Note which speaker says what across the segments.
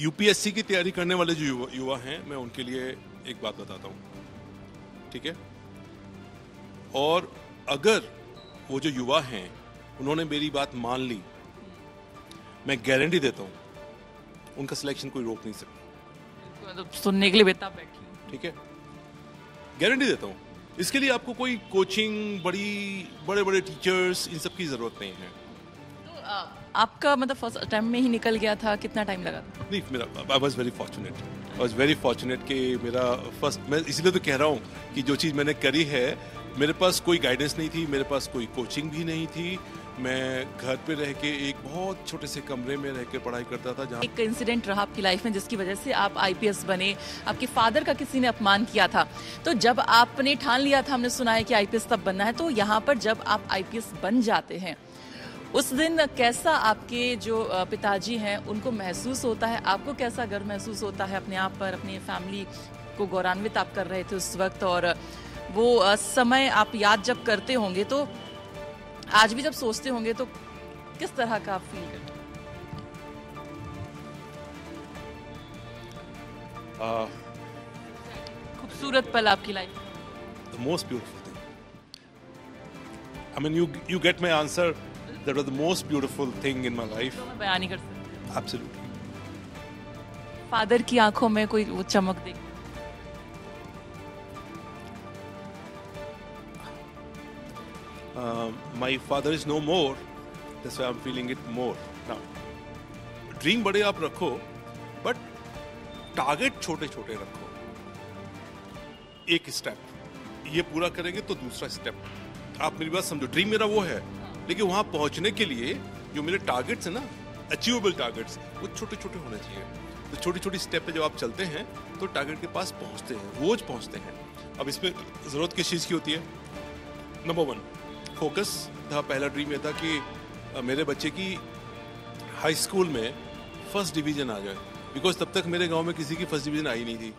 Speaker 1: UPSC की तैयारी करने वाले जो युवा हैं, मैं उनके लिए एक बात बताता हूँ, ठीक है। और अगर वो जो युवा हैं उन्होंने मेरी बात मान ली, मैं गारंटी देता हूँ उनका सिलेक्शन कोई रोक नहीं सकता।
Speaker 2: मतलब सुनने के लिए बेताब बैठी हूँ।
Speaker 1: ठीक है, गारंटी देता हूँ। इसके लिए आपको कोई कोचिंग, बड़े बड़े टीचर्स, इन सब की जरूरत नहीं है।
Speaker 2: तो आपका मतलब फर्स्ट अटेम्प्ट में ही निकल गया था, कितना टाइम लगा था?
Speaker 1: नहीं, मेरा आई वॉज वेरी फॉर्चुनेट कि मेरा फर्स्ट, मैं इसलिए तो कह रहा हूँ कि जो चीज़ मैंने करी है, मेरे पास कोई गाइडेंस नहीं थी, मेरे पास कोई कोचिंग भी नहीं थी। मैं घर पे रह के एक बहुत छोटे से कमरे में रह के पढ़ाई करता था। जहाँ
Speaker 2: एक इंसिडेंट रहा आपकी लाइफ में जिसकी वजह से आप आईपीएस बने, आपके फादर का किसी ने अपमान किया था, तो जब आपने ठान लिया था, हमने सुना है कि आईपीएस तब बनना है, तो यहाँ पर जब आप आईपीएस बन जाते हैं उस दिन कैसा आपके जो पिताजी हैं उनको महसूस होता है, आपको कैसा गर्व महसूस होता है अपने आप पर, अपनी फैमिली को गौरवान्वित आप कर रहे थे उस वक्त, और वो समय आप याद जब करते होंगे तो आज भी जब सोचते होंगे तो किस तरह का आप फील करते हैं? खूबसूरत पल आपकी life?
Speaker 1: The most beautiful thing. I mean, you get my answer. That was the most beautiful thing in my life.
Speaker 2: तो मैं बयान नहीं कर सकती।
Speaker 1: Absolutely.
Speaker 2: फादर की आंखों में कोई वो चमक देख?
Speaker 1: My father is no more. That's why I'm feeling it more now. Dream बड़े आप रखो, but टारगेट छोटे छोटे रखो। एक स्टेप ये पूरा करेंगे तो दूसरा स्टेप। आप मेरी बात समझो, ड्रीम मेरा वो है, लेकिन वहां पहुंचने के लिए जो मेरे टारगेट्स है ना, अचीवेबल टारगेट्स, वो छोटे छोटे होने चाहिए। तो छोटी छोटी स्टेप पे जब आप चलते हैं तो टारगेट के पास पहुंचते हैं, रोज पहुंचते हैं। अब इसमें जरूरत किस चीज की होती है? नंबर 1 फोकस था। पहला ड्रीम ये था कि मेरे बच्चे की हाई स्कूल में फर्स्ट डिवीजन आ जाए, बिकॉज तब तक मेरे गांव में किसी की फर्स्ट डिवीजन आई नहीं थी।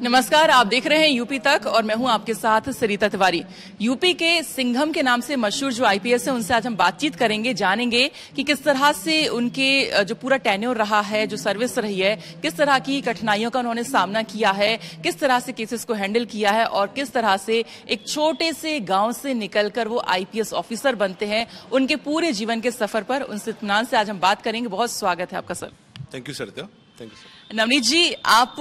Speaker 2: नमस्कार, आप देख रहे हैं यूपी तक और मैं हूं आपके साथ सरिता तिवारी। यूपी के सिंघम के नाम से मशहूर जो आईपीएस है उनसे आज हम बातचीत करेंगे, जानेंगे कि किस तरह से उनके जो पूरा टेन्योर रहा है, जो सर्विस रही है, किस तरह की कठिनाइयों का उन्होंने सामना किया है, किस तरह से केसेस को हैंडल किया है और किस तरह से एक छोटे से गांव से निकलकर वो आईपीएस ऑफिसर बनते हैं। उनके पूरे जीवन के सफर पर उनसे इत्मीनान से आज हम बात करेंगे। बहुत स्वागत है आपका sir.
Speaker 1: Thank you Sarita. Thank you sir.
Speaker 2: Navneet ji, आप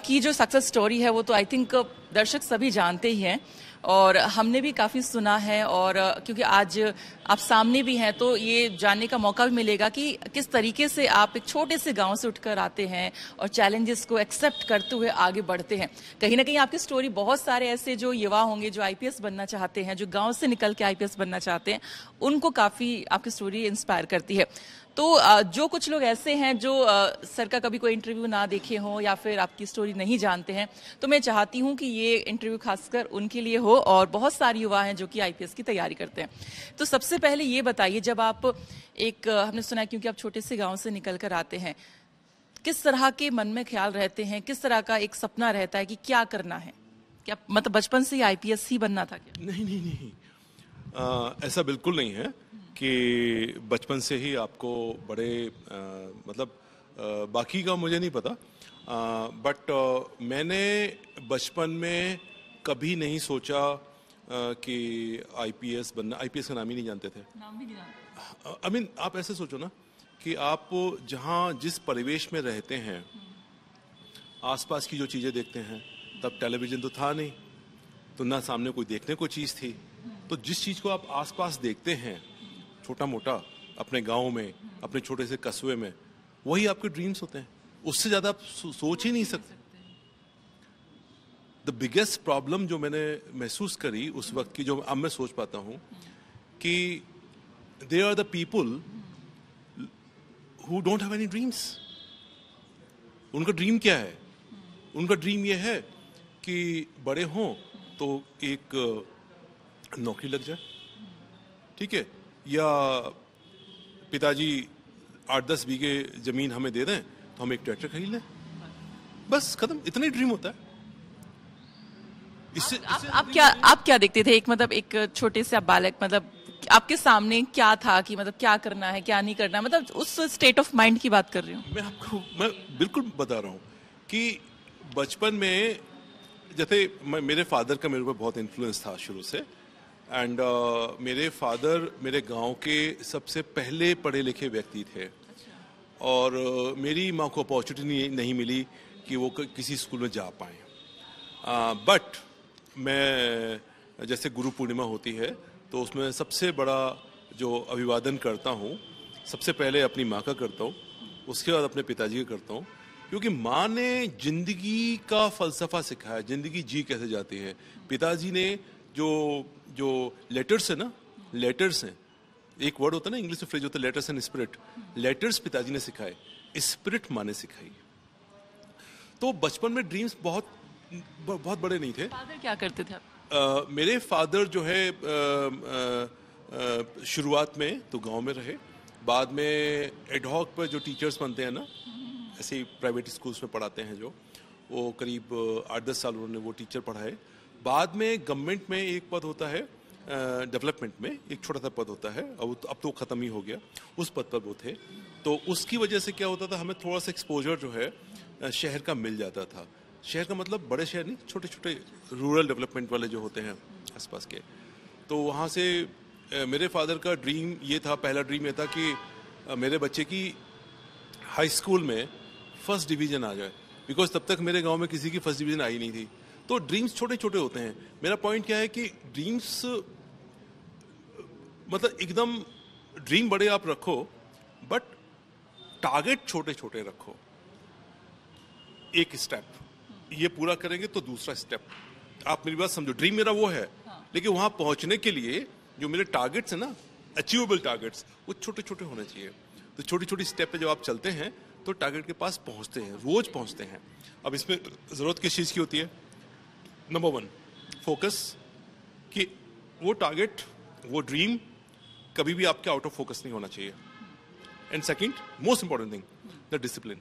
Speaker 2: की जो सक्सेस स्टोरी है वो तो आई थिंक दर्शक सभी जानते ही हैं और हमने भी काफी सुना है, और क्योंकि आज आप सामने भी हैं तो ये जानने का मौका भी मिलेगा कि किस तरीके से आप एक छोटे से गांव से उठकर आते हैं और चैलेंजेस को एक्सेप्ट करते हुए आगे बढ़ते हैं। कहीं ना कहीं आपकी स्टोरी बहुत सारे ऐसे जो युवा होंगे जो आईपीएस बनना चाहते हैं, जो गांव से निकल के आईपीएस बनना चाहते हैं, उनको काफी आपकी स्टोरी इंस्पायर करती है। तो जो कुछ लोग ऐसे हैं जो सर का कभी कोई इंटरव्यू ना देखे हों या फिर आपकी स्टोरी नहीं जानते हैं, तो मैं चाहती हूं कि ये इंटरव्यू खासकर उनके लिए हो, और बहुत सारे युवा हैं जो कि आईपीएस की तैयारी करते हैं। तो सबसे पहले ये बताइए, जब आप हमने सुना है क्योंकि आप छोटे से गांव से निकल कर आते हैं, किस तरह के मन में ख्याल रहते हैं, किस तरह का एक सपना रहता है कि क्या करना है? क्या मतलब बचपन से ही आईपीएस ही बनना था क्या?
Speaker 1: नहीं, ऐसा बिल्कुल नहीं है कि बचपन से ही आपको बड़े बाकी का मुझे नहीं पता, बट मैंने बचपन में कभी नहीं सोचा कि आईपीएस बनना। आईपीएस का नाम ही नहीं जानते थे।
Speaker 2: नाम भी नहीं जानते।
Speaker 1: आई मीन आप ऐसे सोचो ना कि आप जहाँ जिस परिवेश में रहते हैं, आसपास की जो चीज़ें देखते हैं, तब टेलीविज़न तो था नहीं, तो ना सामने कोई देखने को चीज़ थी, तो जिस चीज़ को आप आसपास देखते हैं छोटा मोटा अपने गांव में, अपने छोटे से कस्बे में, वही आपके ड्रीम्स होते हैं। उससे ज्यादा आप सोच ही नहीं सकते। द बिगेस्ट प्रॉब्लम जो मैंने महसूस करी उस वक्त की, जो अब मैं सोच पाता हूं, कि they are the people who don't have any dreams. उनका ड्रीम क्या है? उनका ड्रीम ये है कि बड़े हों तो एक नौकरी लग जाए, ठीक है, या पिताजी 8-10 बीघे जमीन हमें दे दें तो हम एक ट्रैक्टर खरीद लें, बस खत्म। इतना ही ड्रीम होता है। इससे
Speaker 2: आप क्या देखते थे? एक मतलब एक छोटे से आप बालक, मतलब आपके सामने क्या था कि मतलब क्या करना है क्या नहीं करना, मतलब उस स्टेट ऑफ माइंड की बात कर रही हूँ।
Speaker 1: मैं बिल्कुल बता रहा हूँ कि बचपन में जैसे मेरे फादर का मेरे ऊपर बहुत इन्फ्लुएंस था शुरू से। एंड मेरे फादर मेरे गांव के सबसे पहले पढ़े लिखे व्यक्ति थे। और मेरी माँ को अपॉर्चुनिटी नहीं मिली कि वो किसी स्कूल में जा पाए। बट मैं जैसे गुरु पूर्णिमा होती है तो उसमें सबसे बड़ा जो अभिवादन करता हूँ, सबसे पहले अपनी माँ का करता हूँ, उसके बाद अपने पिताजी का करता हूँ, क्योंकि माँ ने जिंदगी का फलसफा सिखाया, जिंदगी जी कैसे जाती है। पिताजी ने जो जो लेटर्स है ना, लेटर्स हैं, एक वर्ड होता है ना इंग्लिश में फ्रेज होता है लेटर्स एंड स्पिरिट, लेटर्स पिताजी ने सिखाए, स्पिरिट माँ ने सिखाई। तो बचपन में ड्रीम्स बहुत बहुत बड़े नहीं थे।
Speaker 2: फादर क्या करते थे?
Speaker 1: मेरे फादर जो है शुरुआत में तो गांव में रहे, बाद में एडहॉक पर जो टीचर्स बनते हैं ना, ऐसे ही प्राइवेट स्कूल्स में पढ़ाते हैं जो, वो करीब 8-10 साल उन्होंने वो टीचर पढ़ाए। बाद में गवर्नमेंट में एक पद होता है, डेवलपमेंट में एक छोटा सा पद होता है, अब तो ख़त्म ही हो गया, उस पद पर वो थे। तो उसकी वजह से क्या होता था, हमें थोड़ा सा एक्सपोजर जो है शहर का मिल जाता था। शहर का मतलब बड़े शहर नहीं, छोटे छोटे रूरल डेवलपमेंट वाले जो होते हैं आसपास के। तो वहाँ से मेरे फादर का ड्रीम ये था, पहला ड्रीम ये था कि मेरे बच्चे की हाई स्कूल में फर्स्ट डिवीज़न आ जाए, बिकॉज तब तक मेरे गांव में किसी की फर्स्ट डिवीज़न आई नहीं थी। तो ड्रीम्स छोटे छोटे होते हैं। मेरा पॉइंट क्या है कि ड्रीम्स मतलब एकदम ड्रीम बड़े आप रखो, बट टारगेट छोटे छोटे रखो। एक स्टेप ये पूरा करेंगे तो दूसरा स्टेप, आप मेरी बात समझो। ड्रीम मेरा वो है, लेकिन वहां पहुंचने के लिए जो मेरे टारगेट्स है ना, अचीवेबल टारगेट्स, वो छोटे छोटे होने चाहिए। तो छोटी छोटी स्टेप पे जब आप चलते हैं तो टारगेट के पास पहुंचते हैं, रोज पहुंचते हैं। अब इसमें जरूरत किस चीज की होती है? नंबर 1 फोकस, कि वो टारगेट, वो ड्रीम कभी भी आपके आउट ऑफ फोकस नहीं होना चाहिए। And second most important thing, the discipline.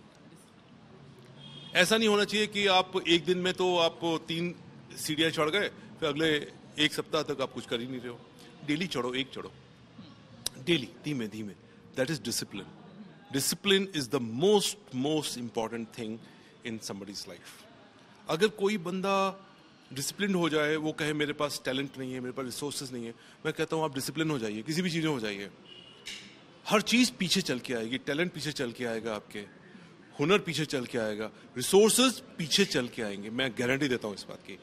Speaker 1: ऐसा नहीं होना चाहिए कि आप एक दिन में तो आप 3 सीढ़ियां चढ़ गए, फिर अगले 1 सप्ताह तक आप कुछ कर ही नहीं रहे हो। डेली चढ़ो, एक चढ़ो डेली, धीमे धीमे। That is discipline. Discipline is the most important thing in somebody's life. अगर कोई बंदा डिसिप्लिन हो जाए, वो कहे मेरे पास टैलेंट नहीं है, मेरे पास रिसोर्सेज नहीं है, मैं कहता हूँ आप डिसिप्लिन हो जाइए, किसी भी चीज़ में हो जाइए। हर चीज़ पीछे चल के आएगी, टैलेंट पीछे चल के आएगा, आपके हुनर पीछे चल के आएगा, रिसोर्सेज पीछे चल के आएंगे। मैं गारंटी देता हूँ इस बात की।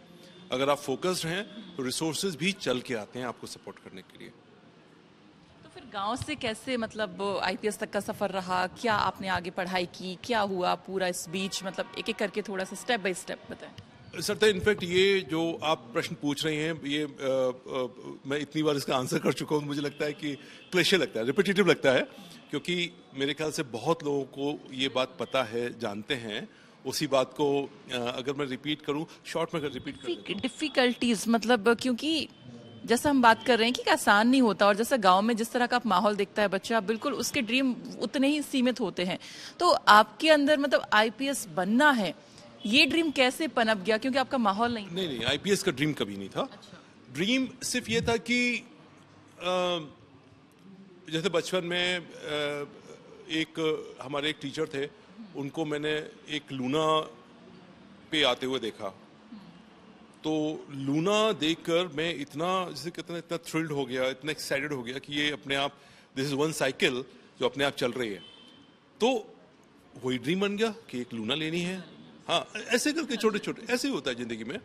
Speaker 1: अगर आप फोकस्ड हैं तो रिसोर्सेज भी चल के आते हैं आपको सपोर्ट करने के लिए।
Speaker 2: तो फिर गांव से कैसे मतलब आईपीएस तक का सफर रहा? क्या आपने आगे पढ़ाई की, क्या हुआ पूरा इस बीच? मतलब एक एक करके थोड़ा सा स्टेप बाय स्टेप बताएं।
Speaker 1: सर, तो इनफैक्ट ये जो आप प्रश्न पूछ रहे हैं, ये मैं इतनी बार इसका आंसर कर चुका हूँ, मुझे लगता है कि क्लिशे लगता है, रिपीटेटिव लगता है, क्योंकि मेरे ख्याल से बहुत लोगों को ये बात पता है, जानते हैं। उसी बात को अगर मैं रिपीट करूँ, शॉर्ट में अगर रिपीट करूँ,
Speaker 2: डिफिकल्टीज मतलब, क्योंकि जैसा हम बात कर रहे हैं कि आसान नहीं होता, और जैसा गांव में जिस तरह का माहौल दिखता है बच्चा, बिल्कुल उसके ड्रीम उतने ही सीमित होते हैं। तो आपके अंदर मतलब आईपीएस बनना है, ये ड्रीम कैसे पनप गया? क्योंकि आपका माहौल नहीं
Speaker 1: आईपीएस का ड्रीम कभी नहीं था।
Speaker 2: अच्छा।
Speaker 1: ड्रीम सिर्फ ये था कि जैसे बचपन में एक हमारे एक टीचर थे, उनको मैंने एक लूना पे आते हुए देखा। तो लूना देखकर मैं इतना, जैसे कहते हैं, इतना थ्रिल्ड हो गया, इतना एक्साइटेड हो गया कि ये अपने आप, दिस इज वन साइकिल जो अपने आप चल रही है। तो वही ड्रीम बन गया कि एक लूना लेनी है। हाँ, ऐसे करके छोटे छोटे, ऐसे ही होता है जिंदगी में।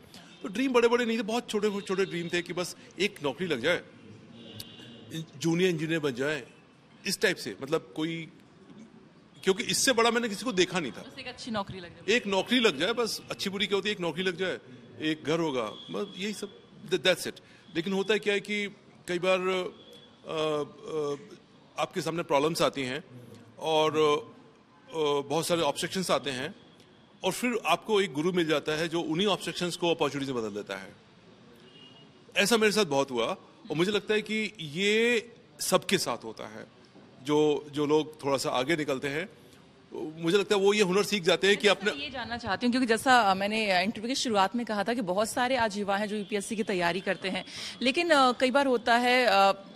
Speaker 1: तो ड्रीम बड़े बड़े नहीं थे, बहुत छोटे छोटे ड्रीम थे कि बस एक नौकरी लग जाए, जूनियर इंजीनियर बन जाए, इस टाइप से। मतलब कोई, क्योंकि इससे बड़ा मैंने किसी को देखा नहीं था।
Speaker 2: बस एक अच्छी नौकरी लग जाए,
Speaker 1: एक नौकरी लग जाए, बस अच्छी बुरी क्या होती है, एक नौकरी लग जाए, एक घर होगा, बस यही सब, दैट्स इट। लेकिन होता है क्या है कि कई बार आपके सामने प्रॉब्लम्स आती हैं और बहुत सारे ऑब्स्ट्रक्शंस आते हैं, और फिर आपको एक गुरु मिल जाता है जो उन्हीं ऑब्स्ट्रक्शंस को अपॉर्चुनिटी में बदल देता है। ऐसा मेरे साथ बहुत हुआ, और मुझे लगता है कि ये सबके साथ होता है। जो लोग थोड़ा सा आगे निकलते हैं, मुझे लगता है वो ये हुनर सीख जाते हैं कि अपने।
Speaker 2: ये जानना चाहती हूँ क्योंकि जैसा मैंने इंटरव्यू की शुरुआत में कहा था कि बहुत सारे आज युवा हैं जो यूपीएससी की तैयारी करते हैं, लेकिन कई बार होता है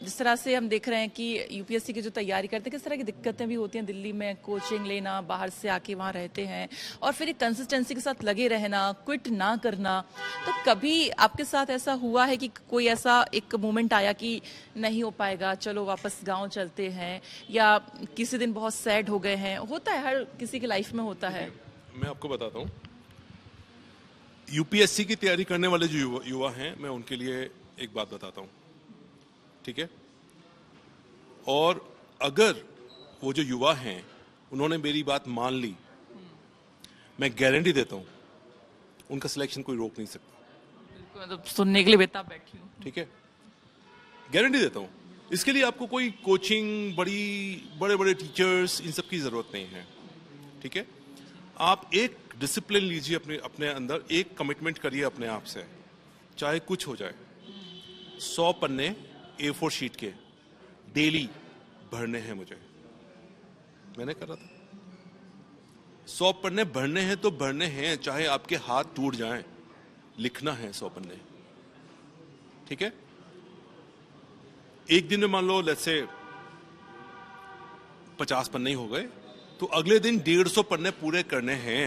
Speaker 2: जिस तरह से हम देख रहे हैं कि यूपीएससी की जो तैयारी करते हैं किस तरह की दिक्कतें भी होती हैं, दिल्ली में कोचिंग लेना, बाहर से आके वहाँ रहते हैं और फिर एक कंसिस्टेंसी के साथ लगे रहना, क्विट ना करना। तो कभी आपके साथ ऐसा हुआ है कि कोई ऐसा एक मोमेंट आया कि नहीं हो पाएगा, चलो वापस गाँव चलते हैं, या किसी दिन बहुत सैड हो गए हैं? होता है, हर किसी की लाइफ में होता है।
Speaker 1: मैं आपको बताता हूँ, यूपीएससी की तैयारी करने वाले जो युवा हैं, मैं उनके लिए एक बात बताता हूँ, ठीक है? और अगर वो जो युवा हैं उन्होंने मेरी बात मान ली, मैं गारंटी देता हूँ उनका सिलेक्शन कोई रोक नहीं सकता।
Speaker 2: मतलब सुनने के लिए बेताब बैठी हूँ,
Speaker 1: ठीक है? गारंटी देता हूँ। इसके लिए आपको कोई कोचिंग, बड़े बड़े टीचर्स, इन सब की जरूरत नहीं है, ठीक है? आप एक डिसिप्लिन लीजिए अपने अंदर, एक कमिटमेंट करिए अपने आप से, चाहे कुछ हो जाए। 100 पन्ने A4 शीट के डेली भरने हैं मुझे, मैंने करा था। 100 पन्ने भरने हैं तो भरने हैं, चाहे आपके हाथ टूट जाएं, लिखना है 100 पन्ने, ठीक है? एक दिन में मान लो लेट्स से 50 पन्ने ही हो गए, तो अगले दिन 150 पन्ने पूरे करने हैं।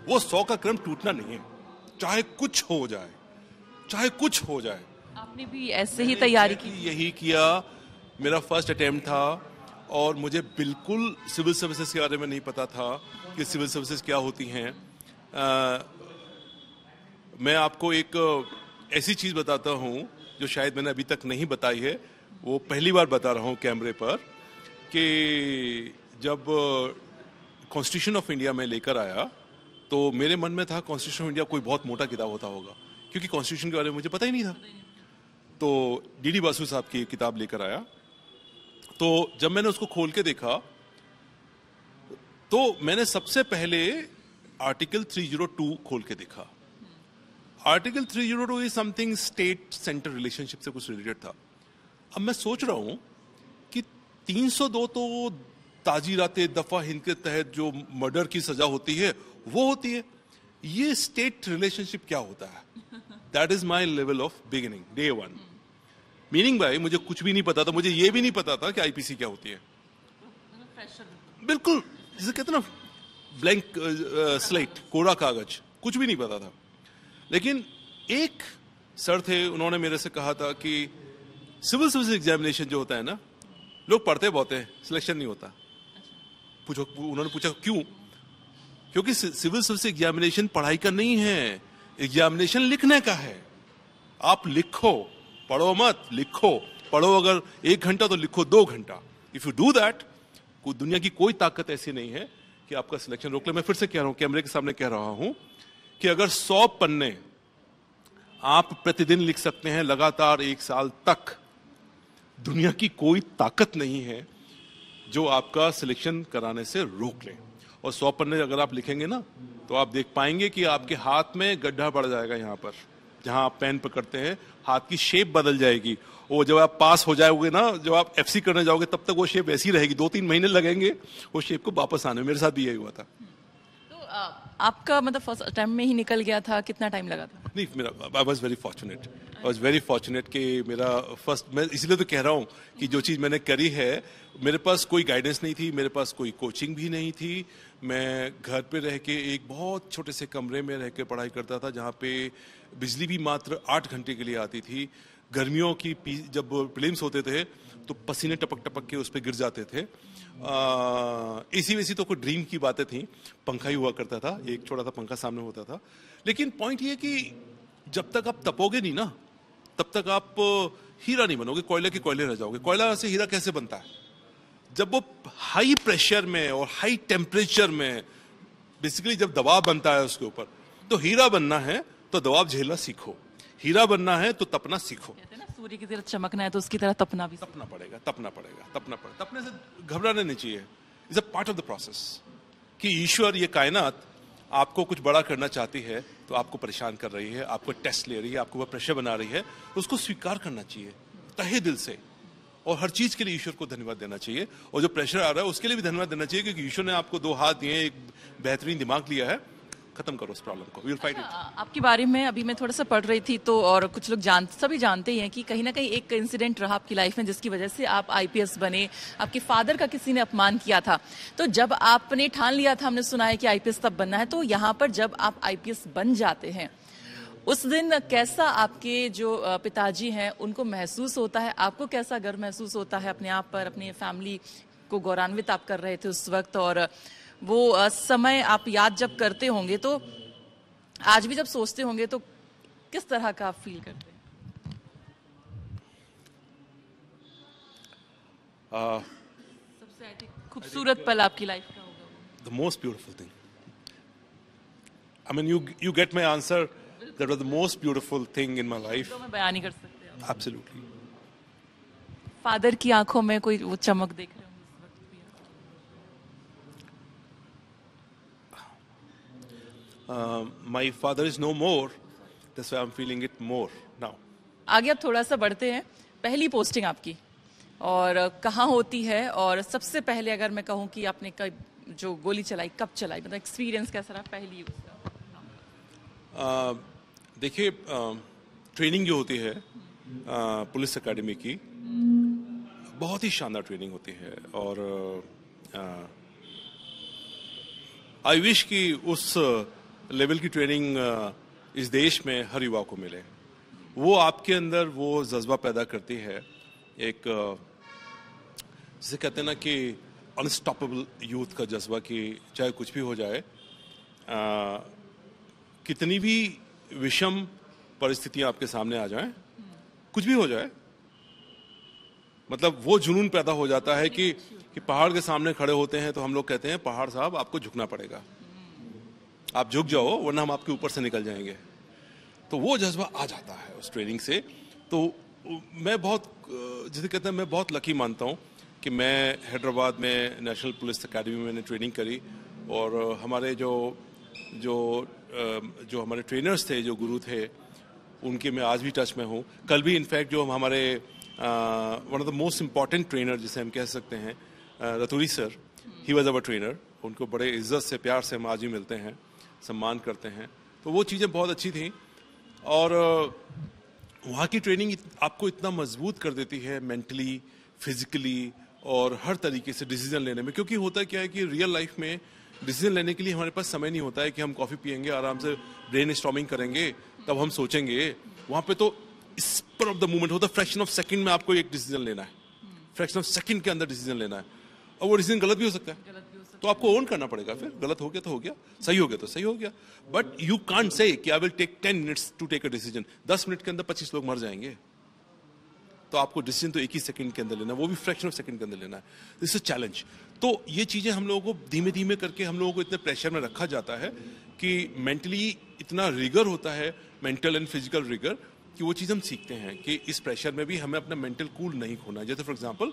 Speaker 1: वो 100 का क्रम टूटना नहीं है, चाहे कुछ हो जाए, चाहे कुछ हो जाए।
Speaker 2: आपने भी ऐसे ही तैयारी की?
Speaker 1: यही किया, मेरा फर्स्ट अटेम्प्ट था और मुझे बिल्कुल सिविल सर्विसेज के बारे में नहीं पता था कि सिविल सर्विसेज क्या होती हैं। मैं आपको एक ऐसी चीज बताता हूं जो शायद मैंने अभी तक नहीं बताई है, वो पहली बार बता रहा हूं कैमरे पर, कि जब कॉन्स्टिट्यूशन ऑफ इंडिया में लेकर आया तो मेरे मन में था कॉन्स्टिट्यूशन ऑफ इंडिया कोई बहुत मोटा किताब होता होगा, क्योंकि कॉन्स्टिट्यूशन के बारे में मुझे पता ही नहीं था। तो डीडी बासु साहब की किताब लेकर आया, तो जब मैंने उसको खोल के देखा तो मैंने सबसे पहले आर्टिकल 302 खोल के देखा। Article 302 is something state centre relationship से कुछ रिलेटेड था। अब मैं सोच रहा हूं कि 302 तो ताजीराते दफा हिंद के तहत जो मर्डर की सजा होती है वो होती है, ये स्टेट रिलेशनशिप क्या होता है? That is my level of beginning, day 1। Meaning भाई मुझे कुछ भी नहीं पता था, मुझे ये भी नहीं पता था कि आईपीसी क्या होती है। बिल्कुल जिसे कहते ना ब्लैंक स्लेट, कोरा कागज, कुछ भी नहीं पता था। लेकिन एक सर थे, उन्होंने मेरे से कहा था कि सिविल सर्विस एग्जामिनेशन जो होता है ना, लोग पढ़ते बहुत हैं, सिलेक्शन नहीं होता। पूछो, उन्होंने पूछा क्यों? क्योंकि सिविल सर्विस एग्जामिनेशन पढ़ाई का नहीं है, एग्जामिनेशन लिखने का है। आप लिखो, पढ़ो मत, लिखो। पढ़ो अगर 1 घंटा तो लिखो 2 घंटा। इफ यू डू दैट, दुनिया की कोई ताकत ऐसी नहीं है कि आपका सिलेक्शन रोक ले। मैं फिर से कह रहा हूं, कैमरे के सामने कह रहा हूं कि अगर 100 पन्ने आप प्रतिदिन लिख सकते हैं लगातार 1 साल तक, दुनिया की कोई ताकत नहीं है जो आपका सिलेक्शन कराने से रोक ले। और 100 पन्ने अगर आप लिखेंगे ना, तो आप देख पाएंगे कि आपके हाथ में गड्ढा पड़ जाएगा, यहाँ पर जहां आप पेन पकड़ते हैं, हाथ की शेप बदल जाएगी। वो जब आप पास हो जाओगे ना, जब आप एफसी करने जाओगे, तब तक वो शेप ऐसी रहेगी, 2-3 महीने लगेंगे वो शेप को वापस आने में। मेरे साथ भी यही हुआ था।
Speaker 2: तो आपका मतलब फर्स्ट अटेम्प्ट में ही निकल गया था, कितना टाइम लगा था?
Speaker 1: नहीं, मेरा आई वॉज वेरी फॉर्चुनेट कि मेरा फर्स्ट, मैं इसलिए तो कह रहा हूँ कि जो चीज़ मैंने करी है, मेरे पास कोई गाइडेंस नहीं थी, मेरे पास कोई कोचिंग भी नहीं थी। मैं घर पे रह के एक बहुत छोटे से कमरे में रह के पढ़ाई करता था, जहाँ पे बिजली भी मात्र 8 घंटे के लिए आती थी। गर्मियों की जब प्रीलिम्स होते थे तो पसीने टपक टपक के उस पर गिर जाते थे। एसी वैसी तो कोई ड्रीम की बातें थी, पंखा ही हुआ करता था, एक छोटा सा पंखा सामने होता था। लेकिन पॉइंट ये कि जब तक आप तपोगे नहीं ना, तब तक आप हीरा नहीं बनोगे, कोयले के कोयले रह जाओगे। कोयला से हीरा कैसे बनता है? जब वो हाई प्रेशर में और हाई टेम्परेचर में, बेसिकली जब दबाव बनता है उसके ऊपर, तो हीरा बनना है तो दबाव झेलना सीखो, हीरा बनना है तो तपना सीखो।
Speaker 2: कहते हैं ना, सूर्य की तरह चमकना है तो उसकी तरह तपना भी
Speaker 1: पड़ेगा। तपने से घबराना नहीं चाहिए, is a part of the process. कि ईश्वर, ये कायनात आपको कुछ बड़ा करना चाहती है तो आपको परेशान कर रही है, आपको टेस्ट ले रही है, आपको वह प्रेशर बना रही है, तो उसको स्वीकार करना चाहिए तहे दिल से। और हर चीज के लिए ईश्वर को धन्यवाद देना चाहिए, और जो प्रेशर आ रहा है उसके लिए भी धन्यवाद देना चाहिए, क्योंकि ईश्वर ने आपको 2 हाथ दिए, एक बेहतरीन दिमाग लिया है। खत्म करो उस प्रॉब्लम को, वी विल फाइट इट।
Speaker 2: आपके बारे में अभी मैं थोड़ा सा पढ़ रही थी तो, और कुछ लोग सभी जानते ही हैं कि कहीं ना कहीं एक इंसिडेंट रहा आपकी लाइफ में जिसकी वजह से आप आईपीएस बने। आपके फादर का किसी ने अपमान किया था, तो जब आपने ठान लिया था, हमने सुना है कि आईपीएस तब बनना है, तो यहाँ पर जब आप आईपीएस बन जाते हैं उस दिन कैसा आपके जो पिताजी हैं उनको महसूस होता है, आपको कैसा गर्व महसूस होता है अपने आप पर, अपनी फैमिली को गौरवान्वित आप कर रहे थे उस वक्त, और वो समय आप याद जब करते होंगे तो आज भी जब सोचते होंगे तो किस तरह का आप फील करते हैं? सबसे खूबसूरत पल आपकी लाइफ का होगा?
Speaker 1: The most beautiful thing. I mean, you get my answer. That was the most beautiful thing in my life.
Speaker 2: तो मैं बयान नहीं कर सकते।
Speaker 1: Absolutely.
Speaker 2: फादर की आंखों में कोई वो चमक देख रहे होंगे इस वक्त भी?
Speaker 1: My father is no more. That's why I'm feeling it more now.
Speaker 2: आगे अब थोड़ा सा बढ़ते हैं। पहली पोस्टिंग आपकी और कहाँ होती है, और सबसे पहले अगर मैं कहूँ कि आपने जो गोली चलाई कब चलाई, मतलब एक्सपीरियंस कैसा रहा पहली उसका?
Speaker 1: देखिए, ट्रेनिंग जो होती है पुलिस एकेडमी की, बहुत ही शानदार ट्रेनिंग होती है, और आई विश कि उस लेवल की ट्रेनिंग इस देश में हर युवा को मिले। वो आपके अंदर वो जज्बा पैदा करती है, एक जिसे कहते हैं ना कि अनस्टॉपेबल यूथ का जज्बा, कि चाहे कुछ भी हो जाए, कितनी भी विषम परिस्थितियां आपके सामने आ जाएं, कुछ भी हो जाए, मतलब वो जुनून पैदा हो जाता है कि पहाड़ के सामने खड़े होते हैं तो हम लोग कहते हैं पहाड़ साहब आपको झुकना पड़ेगा, आप झुक जाओ वरना हम आपके ऊपर से निकल जाएंगे। तो वो जज्बा आ जाता है उस ट्रेनिंग से। तो मैं बहुत, जिसे कहते हैं, मैं बहुत लकी मानता हूँ कि मैं हैदराबाद में नेशनल पुलिस एकेडमी में मैंने ट्रेनिंग करी, और हमारे जो हमारे ट्रेनर्स थे, जो गुरु थे, उनके मैं आज भी टच में हूँ। कल भी इनफैक्ट जो हमारे one of the most important trainer जिसे हम कह सकते हैं, Raturi sir, he was our trainer. उनको बड़े इज्जत से, प्यार से हम आज भी मिलते हैं, सम्मान करते हैं। तो वो चीज़ें बहुत अच्छी थी, और वहाँ की ट्रेनिंग आपको इतना मजबूत कर देती है मेंटली, फिजिकली और हर तरीके से डिसीजन लेने में। क्योंकि होता क्या है कि रियल लाइफ में डिसीजन लेने के लिए हमारे पास समय नहीं होता है कि हम कॉफ़ी पियेंगे, आराम से ब्रेन स्टॉर्मिंग करेंगे, तब हम सोचेंगे। वहाँ पे तो स्पर ऑफ द मोमेंट होता है, फ्रैक्शन ऑफ सेकंड में आपको एक डिसीजन लेना है, फ्रैक्शन ऑफ सेकंड के अंदर डिसीजन लेना है, और वो डिसीजन गलत भी हो सकता है, तो आपको ओन करना पड़ेगा। फिर गलत हो गया तो हो गया, सही हो गया तो सही हो गया, बट यू कांट से कि I will take 10 minutes to take a decision. 10 minute के अंदर 25 लोग मर जाएंगे, तो आपको डिसीजन तो एक ही सेकंड के अंदर लेना है, वो भी फ्रैक्शन ऑफ सेकंड के अंदर लेना है। This is challenge. तो ये चीजें हम लोगों को धीमे धीमे करके हम लोगों को इतने प्रेशर में रखा जाता है कि मेंटली इतना रिगर होता है, मेंटल एंड फिजिकल रिगर, कि वो चीज़ हम सीखते हैं कि इस प्रेशर में भी हमें अपना मेंटल कूल नहीं खोना है। जैसे फॉर एग्जांपल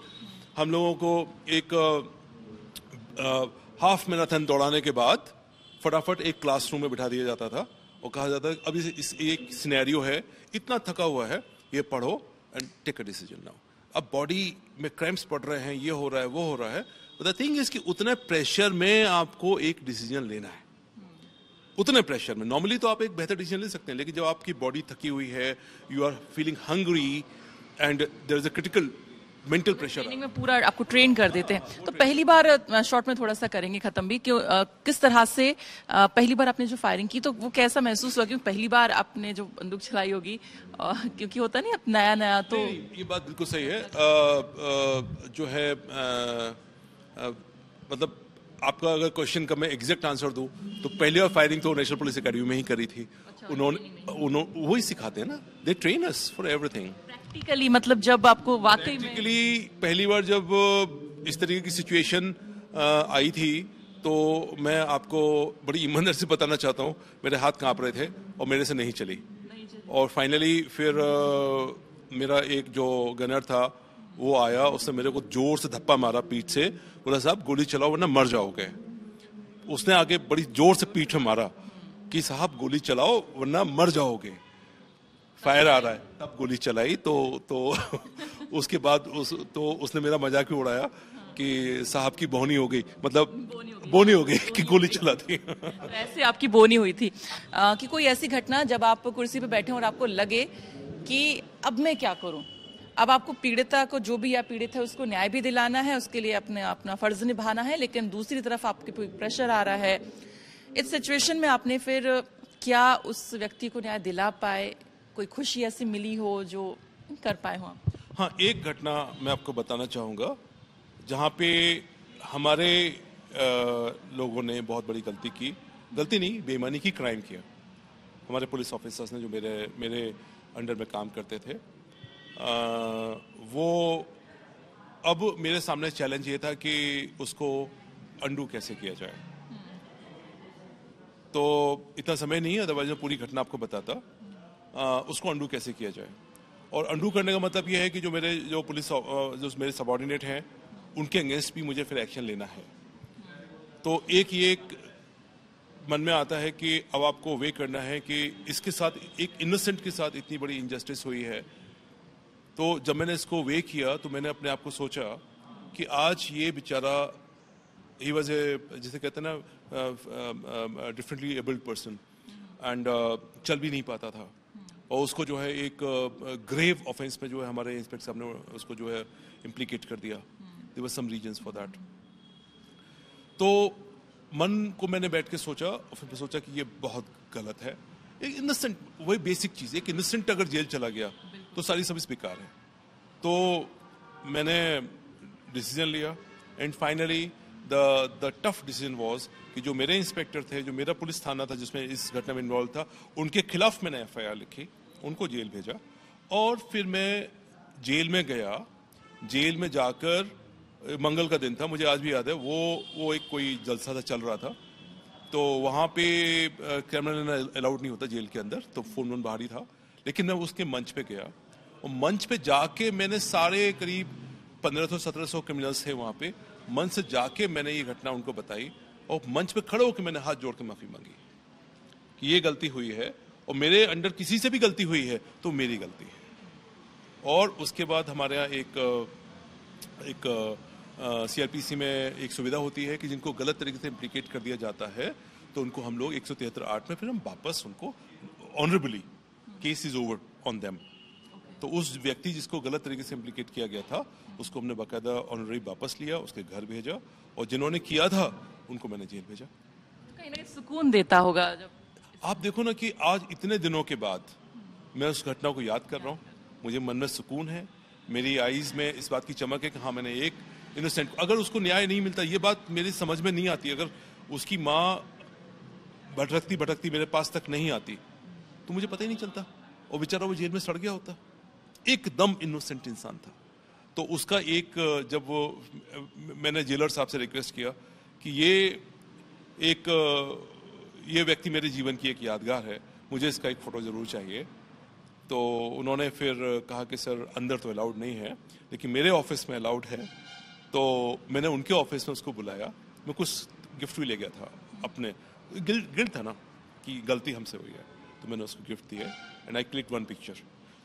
Speaker 1: हम लोगों को एक हाफ मैराथन दौड़ाने के बाद फटाफट एक क्लासरूम में बिठा दिया जाता था और कहा जाता है अभी इस एक सिनेरियो है, इतना थका हुआ है, ये पढ़ो and take a decision now. अब बॉडी में क्रैम्प्स पड़ रहे हैं, ये हो रहा है, वो हो रहा है, द थिंग इज कि उतने प्रेशर में आपको एक डिसीजन लेना है। उतने प्रेशर में नॉर्मली तो आप एक बेहतर डिसीजन ले सकते हैं, लेकिन जब आपकी बॉडी थकी हुई है, you are feeling hungry and there is a critical mental pressure,
Speaker 2: training में पूरा आपको ट्रेन कर देते हैं। तो पहली बार शॉर्ट में थोड़ा सा करेंगे खत्म भी, क्यों किस तरह से पहली बार आपने जो फायरिंग की तो वो कैसा महसूस हुआ? क्योंकि पहली बार आपने जो बंदूक चलाई होगी, क्योंकि होता नहीं अब नया नया, तो
Speaker 1: ये बात बिल्कुल सही है। जो है मतलब आपका अगर क्वेश्चन का मैं एग्जैक्ट आंसर दूं तो पहली बार फायरिंग तो नेशनल पुलिस एकेडमी में ही करी थी। उन्होंने वही सिखाते हैं ना, they train us for everything
Speaker 2: practically. मतलब जब आपको वाकई में
Speaker 1: पहली बार जब इस तरीके की सिचुएशन आई थी तो मैं आपको बड़ी ईमानदारी से बताना चाहता हूँ, मेरे हाथ कांप रहे थे और मेरे से नहीं चली। और फाइनली फिर मेरा एक जो गनर था वो आया, उसने मेरे को जोर से धप्पा मारा पीठ से, बोला साहब गोली चलाओ वरना मर जाओगे। उसने आगे बड़ी जोर से पीठ में मारा कि साहब गोली चलाओ वरना मर जाओगे, फायर आ रहा है। तब गोली चलाई तो उसके बाद उसने मेरा मजाक भी उड़ाया कि साहब की बोनी हो गई, मतलब बोनी हो गई कि गोली चला दी।
Speaker 2: ऐसे आपकी बोनी हुई थी कि कोई ऐसी घटना जब आप कुर्सी पे बैठे और आपको लगे कि अब मैं क्या करूं, अब आपको पीड़िता को, जो भी या पीड़ित है, उसको न्याय भी दिलाना है, उसके लिए अपना फर्ज निभाना है, लेकिन दूसरी तरफ आपके पे प्रेशर आ रहा है। इस सिचुएशन में आपने फिर क्या उस व्यक्ति को न्याय दिला पाए? कोई खुशी ऐसी मिली हो जो कर पाए हो आप?
Speaker 1: हाँ, एक घटना मैं आपको बताना चाहूँगा जहाँ पे हमारे लोगों ने बहुत बड़ी गलती नहीं, बेईमानी की, क्राइम किया। हमारे पुलिस ऑफिसर्स ने, जो मेरे अंडर में काम करते थे, वो, अब मेरे सामने चैलेंज ये था कि उसको अंडू कैसे किया जाए। तो इतना समय नहीं है, अदरवाइज मैं पूरी घटना आपको बताता। उसको अंडू कैसे किया जाए, और अंडू करने का मतलब ये है कि जो मेरे सबॉर्डिनेट हैं, उनके अगेंस्ट भी मुझे फिर एक्शन लेना है। तो एक मन में आता है कि अब आपको वे करना है कि इसके साथ, एक इनोसेंट के साथ इतनी बड़ी इनजस्टिस हुई है। तो जब मैंने इसको वे किया तो मैंने अपने आप को सोचा कि आज ये बेचारा, ही वॉज ए, जिसे कहते हैं ना, डिफरेंटली एबल्ड पर्सन, एंड चल भी नहीं पाता था, और उसको जो है एक ग्रेव ऑफेंस में जो है हमारे इंस्पेक्टर साहब ने उसको जो है इम्प्लीकेट कर दिया। There were some reasons for that. तो मन को मैंने बैठ के सोचा, और फिर सोचा कि ये बहुत गलत है। एक इनोसेंट, वही बेसिक चीज़, एक इनोसेंट अगर जेल चला गया तो सारी सर्विस बेकार है। तो मैंने डिसीजन लिया, and finally the tough decision was कि जो मेरे इंस्पेक्टर थे, जो मेरा पुलिस थाना था जिसमें इस घटना में इन्वॉल्व था, उनके खिलाफ मैंने FIR लिखी, उनको जेल भेजा, और फिर मैं जेल में गया। जेल में जाकर, मंगल का दिन था, मुझे आज भी याद है, वो एक कोई जलसा था, चल रहा था। तो वहाँ पे कैमरा अलाउड नहीं होता जेल के अंदर, तो फोन बाहर ही था, लेकिन मैं उसके मंच पे गया, और मंच पे जाके मैंने सारे करीब 1500-1700 क्रिमिनल्स थे वहाँ पे, मंच से जाके मैंने ये घटना उनको बताई, और मंच पे खड़े होकर मैंने हाथ जोड़ के माफी मांगी कि ये गलती हुई है, और मेरे अंडर किसी से भी गलती हुई है तो मेरी गलती है। और उसके बाद हमारे यहाँ एक CRPC में एक सुविधा होती है कि जिनको गलत तरीके से इम्प्लीकेट कर दिया जाता है, तो उनको हम लोग 173(8) में फिर हम वापस उनको honourably, case is over on them. तो उस व्यक्ति जिसको गलत तरीके से इम्प्लीकेट किया गया था, उसको हमने बाकायदा ऑनररी वापस लिया, उसके घर भेजा, और जिन्होंने किया था उनको मैंने जेल भेजा।
Speaker 2: कहीं ना कहीं सुकून देता होगा जब
Speaker 1: आप देखो ना कि आज इतने दिनों के बाद मैं उस घटना को याद कर रहा हूँ, मुझे मन में सुकून है, मेरी आईज में इस बात की चमक है कि हाँ, मैंने एक इनोसेंट, अगर उसको न्याय नहीं मिलता, ये बात मेरी समझ में नहीं आती, अगर उसकी माँ भटकती मेरे पास तक नहीं आती तो मुझे पता ही नहीं चलता, और बेचारा वो जेल में सड़ गया होता। एकदम इनोसेंट इंसान था। तो उसका जब मैंने जेलर साहब से रिक्वेस्ट किया कि ये व्यक्ति मेरे जीवन की एक यादगार है, मुझे इसका एक फोटो जरूर चाहिए। तो उन्होंने फिर कहा कि सर अंदर तो अलाउड नहीं है, लेकिन मेरे ऑफिस में अलाउड है। तो मैंने उनके ऑफिस में उसको बुलाया, मैं कुछ गिफ्ट भी ले गया था, अपने गिल्ट था ना कि गलती हमसे हुई है, तो मैंने उसको गिफ्ट दिया, and I click one picture.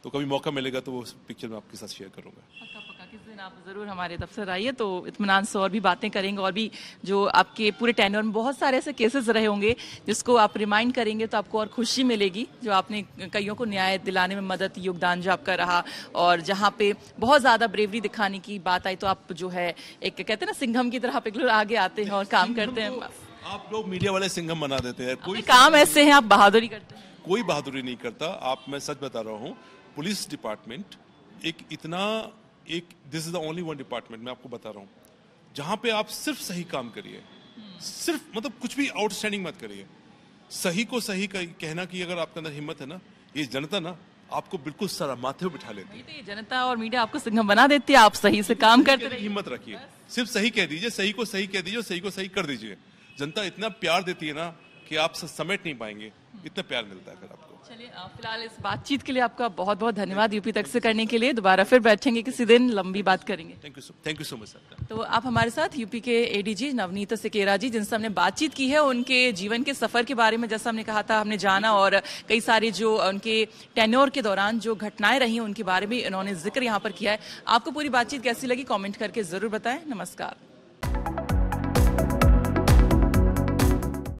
Speaker 1: तो कभी मौका मिलेगा तो वो पिक्चर मैं आपके साथ शेयर करूंगा।
Speaker 2: पक्का किस दिन आप जरूर हमारे दफ्तर आइए तो इत्मीनान से और भी बातें करेंगे, और भी जो आपके पूरे टेन्योर में बहुत सारे ऐसे केसेस रहे होंगे जिसको आप रिमाइंड करेंगे तो आपको और खुशी मिलेगी, जो आपने कईयों को न्याय दिलाने में मदद, योगदान जो आपका रहा, और जहाँ पे बहुत ज्यादा ब्रेवरी दिखाने की बात आई तो आप जो है एक कहते हैं ना सिंघम की तरह आप आगे आते हैं और काम करते हैं।
Speaker 1: आप लोग मीडिया वाले सिंघम बना देते हैं, कोई
Speaker 2: काम ऐसे हैं, आप बहादुरी करते हैं।
Speaker 1: कोई बहादुरी नहीं करता। मैं सच बता रहा हूँ, police department this is the only one department, मैं आपको बता रहा हूँ, जहां पे आप सिर्फ सही काम करिए, सिर्फ मतलब कुछ भी आउटस्टैंडिंग मत करिए, सही को सही कहना की अगर आपके अंदर हिम्मत है ना, ये जनता ना आपको बिल्कुल सर माथे पे बिठा लेती है।
Speaker 2: तो ये जनता और मीडिया आपको सिंघम बना देती है, आप सही से काम करते रहिए,
Speaker 1: हिम्मत रखिए, सिर्फ सही कह दीजिए, सही को सही कह दीजिए, सही को सही कर दीजिए। जनता इतना प्यार देती है ना कि आप समेट नहीं पाएंगे, इतना प्यार मिलता है फिर आपको।
Speaker 2: चलिए फिलहाल इस बातचीत के लिए आपका बहुत बहुत धन्यवाद, यूपी तक से करने के लिए। दोबारा फिर बैठेंगे किसी दिन, लंबी बात करेंगे।
Speaker 1: Thank you so much sir.
Speaker 2: तो आप हमारे साथ यूपी के एडीजी नवनीत सिकेरा जी, जिनसे हमने बातचीत की है उनके जीवन के सफर के बारे में, जैसा हमने कहा था हमने जाना, और कई सारे जो उनके टेन्योर के दौरान जो घटनाएं रही उनके बारे में इन्होंने जिक्र यहाँ पर किया है। आपको पूरी बातचीत कैसी लगी कमेंट करके जरूर बताएं। नमस्कार।